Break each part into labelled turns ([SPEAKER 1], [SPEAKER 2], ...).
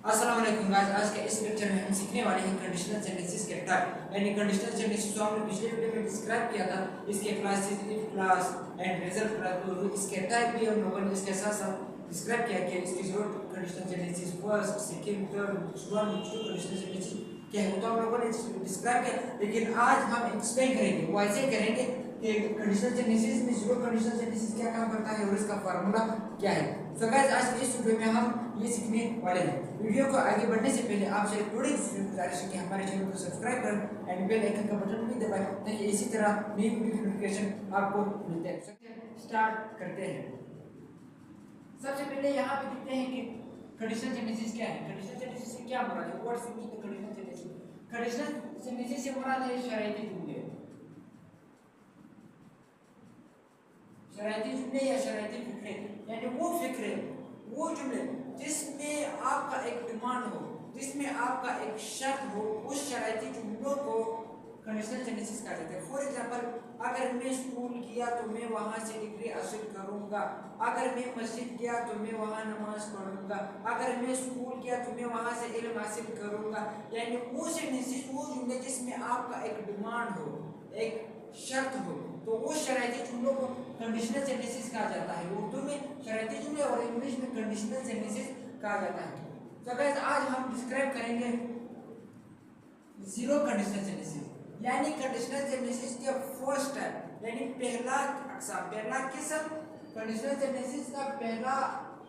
[SPEAKER 1] अस्सलाम वालेकुम गाइस। आज के इस लेक्चर में हम सीखने वाले हैं कंडीशनल सेंटेंसेस के टाइप। यानी कंडीशनल सेंटेंसेस जो हमने पिछले वीडियो में डिस्क्राइब किया था, इसके classes, if clause and result class, तो इसके टाइप भी हम लोगों ने इसके साथ साथ डिस्क्राइब किया कि इसकी जरूरत conditional sentences first, second, third, one, two conditional sentences क्या है, तो हम लोगों ने डिस्क्राइब किया। लेकिन आज हम एक्सप्लेन करेंगे, वो ऐसे करेंगे कि कंडीशनल सेंटेंसेस में जरूर कंडीशनल सेंटेंसेस क्या काम करता है और इसका फार्मूला क्या है। सो गाइस, आज के इस वीडियो में हम ये सीखने वाले हैं। वीडियो को आगे बढ़ने से पहले आपसे एक थोड़ी गुजारिश है कि हमारे चैनल को सब्सक्राइब करें एंड बेल आइकन का बटन भी दबाएं ताकि इसी तरह नई वीडियो की नोटिफिकेशन आपको मिलते हैं। स्टार्ट करते हैं। सबसे पहले यहाँ पे देखते हैं कि कंडीशनल सेंटेंसेस क्या है। कंडीशनल सेंटेंसेस से क्या मुराद है? What mean the conditional sentences? Conditional sentences से मुराद है शर्ती जुमले। शरायती जुमले या शरायती फिक्रे, यानी वो फिक्रे, वो जुमले जिसमें आपका एक डिमांड हो, जिसमें आपका एक शर्त हो, उस शरायती जुमलों को कंडीशनल सेंटेंसेस कहा जाता है। फॉर एग्जांपल, अगर मैं स्कूल गया तो मैं वहां से डिग्री हासिल करूंगा, अगर मैं मस्जिद गया तो मैं वहां नमाज पढ़ूंगा, अगर मैं स्कूल गया तो मैं वहां से इल्म हासिल करूंगा। यानी वो सेंटेंसेस, वो जुमले जिसमें आपका एक डिमांड हो, एक शर्त हो, तो वो शरायती जुमलों को कंडीशनल सेंटेंसेस कहा जाता है। उर्दू में शरायती जुमले और इंग्लिश में कंडीशनल सेंटेंसेस कहा जाता है। तो गाइस, आज हम डिस्क्राइब करेंगे जीरो कंडीशनल सेंटेंसेस, यानी कंडीशनल सेंटेंसेस के फर्स्ट टाइप, यानी पहला अक्सम, पहला किस्म। कंडीशनल सेंटेंसेस का पहला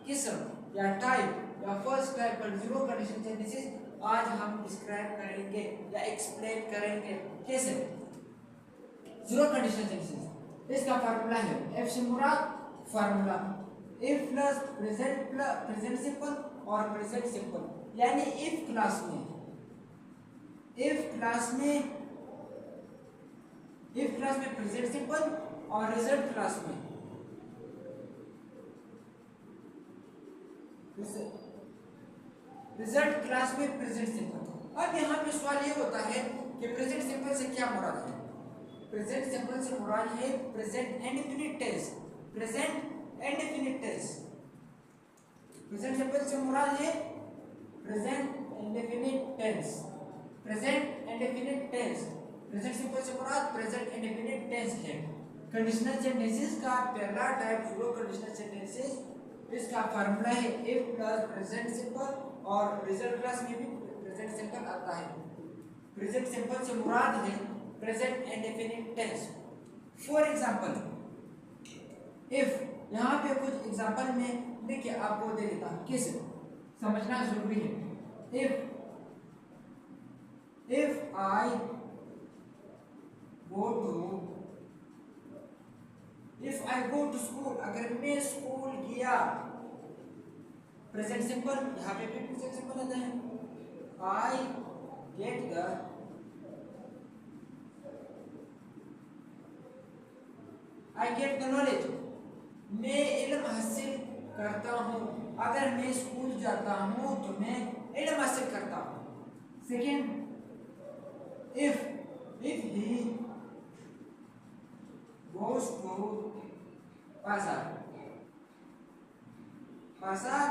[SPEAKER 1] किस्म या टाइप या फर्स्ट टाइप पर जीरो कंडीशनल सेंटेंसेस आज हम डिस्क्राइब करेंगे या एक्सप्लेन करेंगे। कैसे जीरो कंडीशनल सेंटेंसेस? इसका फार्मूला है, एफ से मुराद formula if plus present simple और प्रेजेंट सिंपल। यानी इफ क्लास में प्रेजेंट सिंपल और रिजल्ट क्लास में रिजल्ट क्लास में प्रेजेंट सिंपल। अब यहाँ पे सवाल ये होता है कि प्रेजेंट सिंपल से क्या मुराद है? प्रेजेंट सिंपल से मुराद है present and indefinite tense. Present and indefinite tense, present simple से मुराद है present indefinite tense. Present indefinite tense, present simple से मुराद प्रेजेंट इंडेफिनिट टेंस है। कंडीशनल सेंटेंसेस का पहला टाइप जीरो कंडीशनल सेंटेंसेस, इसका फार्मूला है इफ प्लस प्रेजेंट सिंपल और रिजल्ट क्लास में भी प्रेजेंट सिंपल आता है। प्रेजेंट सिंपल से मुराद है present indefinite tense. For example, if, यहाँ पे कुछ एग्जांपल में देखिए आपको दे देता हूँ, किस समझना जरूरी है। If I go to school, अगर मैं स्कूल गया, प्रेजेंट सिंपल, यहाँ पे भी प्रेजेंट सिंपल आता है। आई गेट द नॉलेज, मैं इल्म हासिल करता हूँ। अगर मैं स्कूल जाता हूँ तो मैं इल्म हासिल करता हूँ। Second, if he goes to बाजार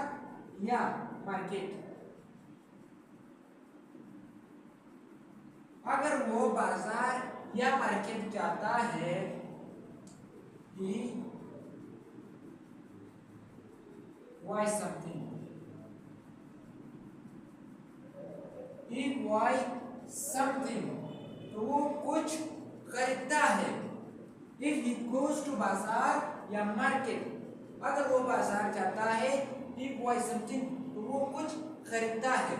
[SPEAKER 1] या मार्केट, अगर वो बाजार या मार्केट जाता है, he buys something, तो वो कुछ खरीदता है। इफ ही गोज टू बाजार या मार्केट, अगर वो बाजार जाता है, he buys something, तो वो कुछ खरीदता है।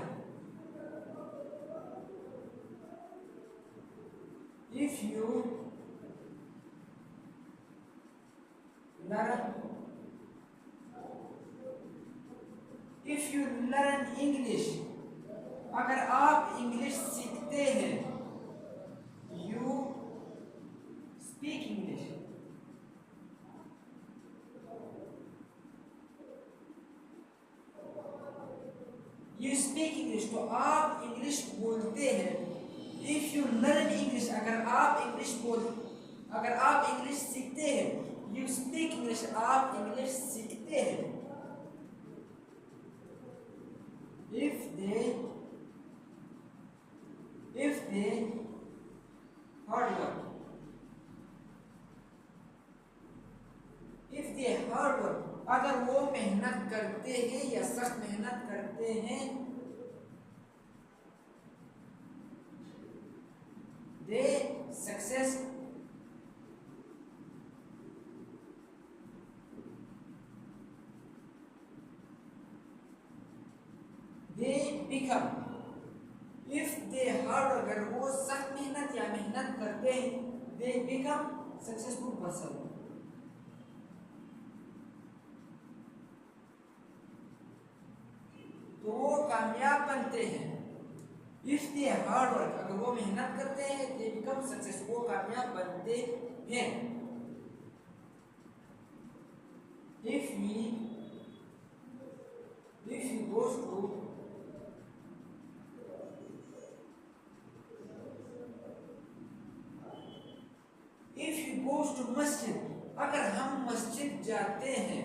[SPEAKER 1] इफ यू लर्न इंग्लिश, अगर आप इंग्लिश सीखते हैं, यू स्पीक इंग्लिश, तो आप इंग्लिश बोलते हैं। इफ यू लर्न इंग्लिश, अगर आप इंग्लिश सीखते हैं, यू स्पीक इंग्लिश, आप इंग्लिश सीखते हैं। if they hard work, if they hard work, अगर वो मेहनत करते हैं या सख्त मेहनत करते हैं, they success, they become, if they hard work, अगर वो सख्त मेहनत या मेहनत करते हैं, they become successful person, तो वो कामयाब बनते हैं। If they hard work, अगर वो मेहनत करते हैं, they become successful, वो कामयाब बनते हैं। If he goes to मस्जिद, अगर हम मस्जिद जाते हैं,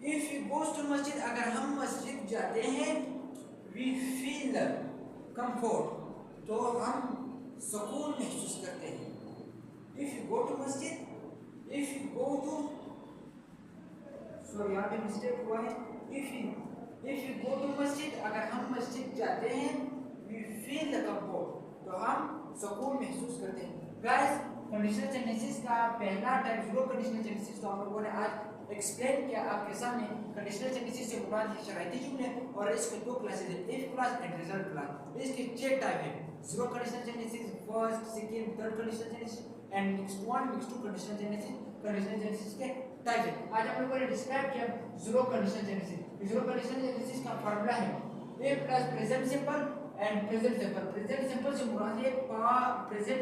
[SPEAKER 1] If he goes to मस्जिद, अगर हम मस्जिद जाते हैं, we feel comfort, तो हम सुकून महसूस करते हैं। If you go to मस्जिद, if you go to, sorry यहाँ पे मिस्टेक हुआ है। If you go to मस्जिद, अगर हम मस्जिद जाते हैं, we feel the comfort, तो हम सुकून महसूस करते हैं। Guys, कंडीशनल सेंटेंसेस का पहला टाइप जीरो कंडीशनल सेंटेंसेस तो हम लोगों ने आज एक्सप्लेन किया आपके सामने। कंडीशनल सेंटेंसेस से मुराद है शरायती जुमले, और इसके दो क्लासेस हैं, if clause and result clause. इसके 6 टाइप हैं, zero conditional sentences, first, second, third conditional sentences and mixed one, mixed two conditional sentences. Conditional sentences के टाइप है। आज हम लोगों ने डिस्क्राइब किया zero conditional sentences. Zero conditional sentences का फार्मूला है if plus present simple and present simple. Present simple से मुराद है प्रेजेंट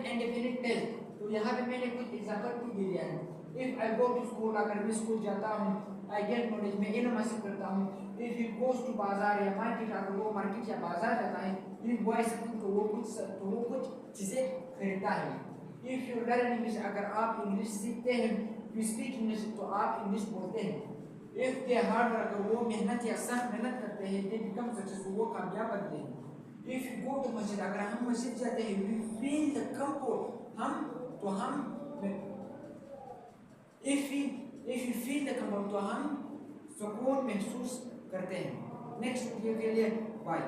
[SPEAKER 1] इंडेफिनिट टेंस। तो यहाँ पे मैंने कुछ एग्जांपल भी दे दिया है। If I go to school, अगर मैं स्कूल जाता हूँ, आई गेट नॉलेज, मैं इल्म हासिल करता हूँ। इफ ही गोज टू बाजार या मार्केट, अगर वो मार्केट या बाजार जाता है, इफ बाय समथिंग, तो वो कुछ चीजें खरीदता है। इफ यू लर्न इंग्लिश, अगर आप इंग्लिश सीखते हैं, यू स्पीक इंग्लिश, तो आप इंग्लिश बोलते हैं। इफ दे हार्ड वर्क, अगर वो मेहनत या सख्त मेहनत करते हैं, दे बिकम सक्सेसफुल, वो कामयाब बनते हैं। इफ यू गो टू मस्जिद, अगर हम मस्जिद जाते हैं, we feel the comfort, if you feel the comfort, तो हम सुकून महसूस करते हैं। नेक्स्ट वीडियो के लिए बाय।